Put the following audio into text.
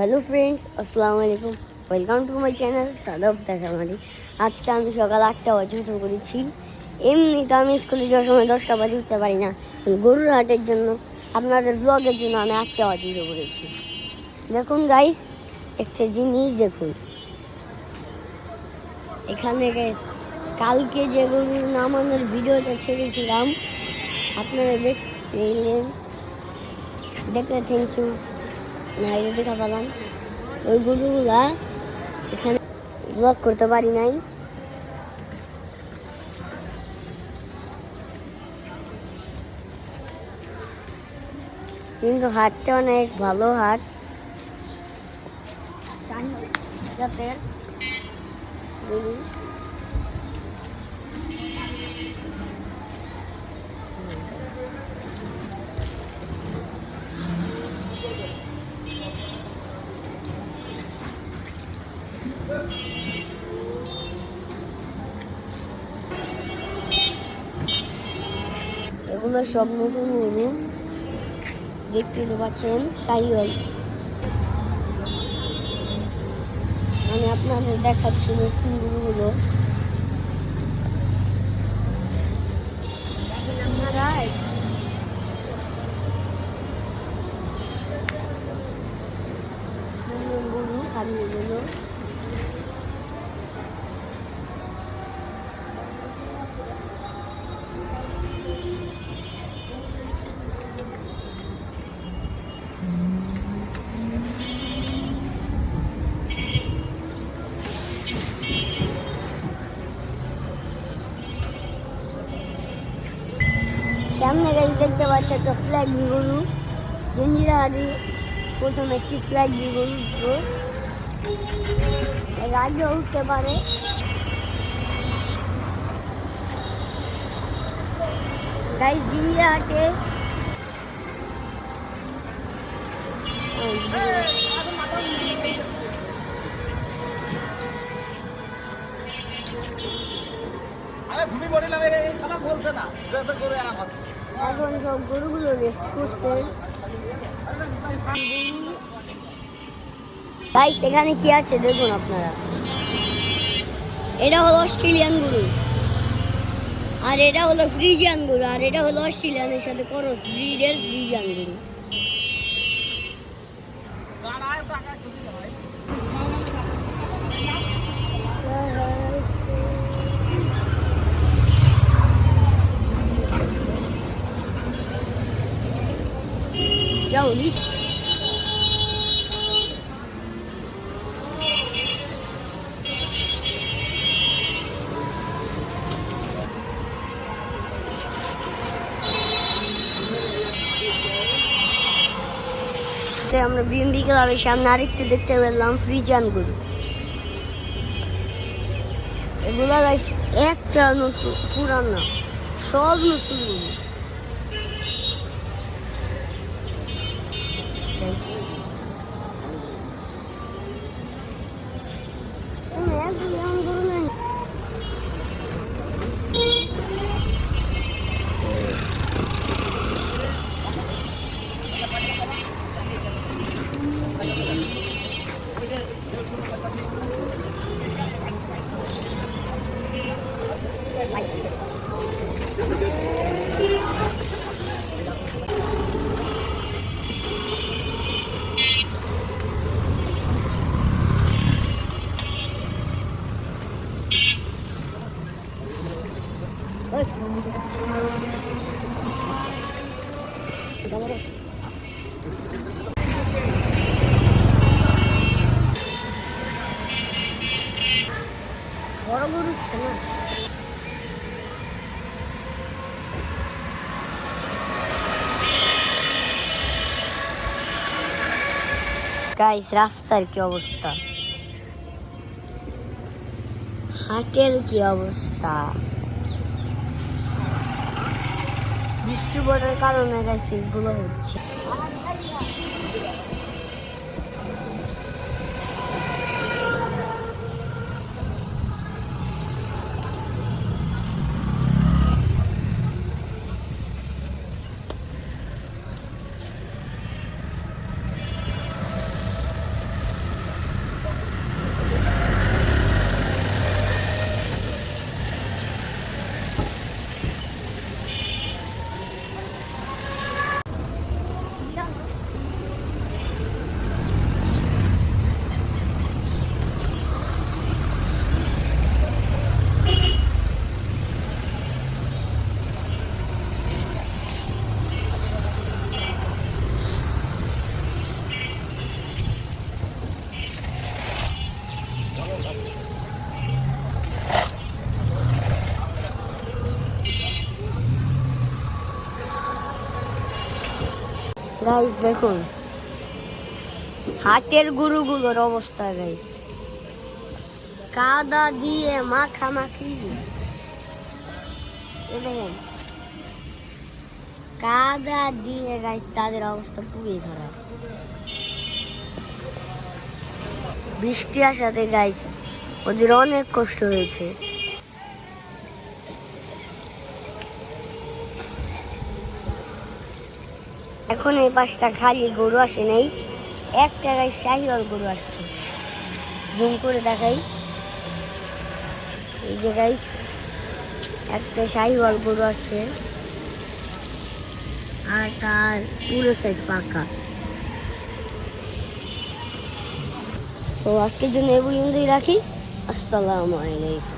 Hello friends, আসসালামু আলাইকুম। Welcome to my channel Shadab Dekhamari. আজকে আমি সকাল 8টা বাজে উঠে পড়েছি। এমনিতে আমি স্কুলে যাওয়ার সময় 10টা বাজে উঠতে পারি না, গরুর হাটের জন্য আপনাদের ব্লগের জন্য আমি 8টা বাজে উঠে পড়েছি। দেখুন গাইস, একটা জিনিস দেখুন এখানে। কালকে যে গরুর নামানোর ভিডিওটা ছেড়েছিলাম আপনারা দেখলেন, দেখলে থ্যাংক ইউ। না এটা দেখা পেলাম, ওই গরুগুলা এখানে ব্লগ করতে পারি নাই। কিন্তু হাটটা অনেক ভালো হাট। জাতের গরু এগুলো সব নতুন গরু, দেখতে পাচ্ছেন সাইওয়াল। আমি আপনাদের দেখাচ্ছি নতুন গরুগুলো। আপনারা গরু খাবিগুলো সামনে গাড়ি দেখতে পাচ্ছি একটা ফ্ল্যাগ গরু। জঞ্জিরাহারি প্রথমে একটি ফ্ল্যাগ গরু এর আগে উঠতে পারে। গাইস জঞ্জিরাহাটে এখন সব গরুগুলো রেস্ট করছে। গাইস এখানে কি আছে দেখুন আপনারা। এটা হলো অস্ট্রেলিয়ান গরু, আর এটা হলো ফ্রিজিয়ান গরু, আর এটা হলো অস্ট্রেলিয়ানের সাথে ক্রস ব্রিডের ফ্রিজিয়ান গরু। যাও লিস আমরা বিএমবি ক্লাবের সামনে আরেকটু দেখতে পেলাম ফ্রিজিয়ান গরু। এগুলা একটা নতুন পুরানো, সব নতুন গরু। বড় গরু না। গাইস রাস্তার কি অবস্থা, হাটের কি অবস্থা। বৃষ্টি পড়ার কারণে গাইস এগুলো হচ্ছে। গাইস দেখুন হাটের গরুগুলোর অবস্থা গাইস, কাদা দিয়ে মাখামাখি। এ দেখেন কাদা দিয়ে গাইস তাদের অবস্থা খুবই খারাপ। বৃষ্টি আসাতে গাইস ওদের অনেক কষ্ট হয়েছে। এখন এই পাশটা খালি, গরু আসে নাই, একটা গাইস শাহিওয়াল গরু আসছে। জুম করে দেখাই, এই যে গাইস একটা শাহিওয়াল গরু আসছে আর তার পুরো সাইড পাকা। তো আজকের জন্য এই পর্যন্তই রাখি। আসসালামু আলাইকুম।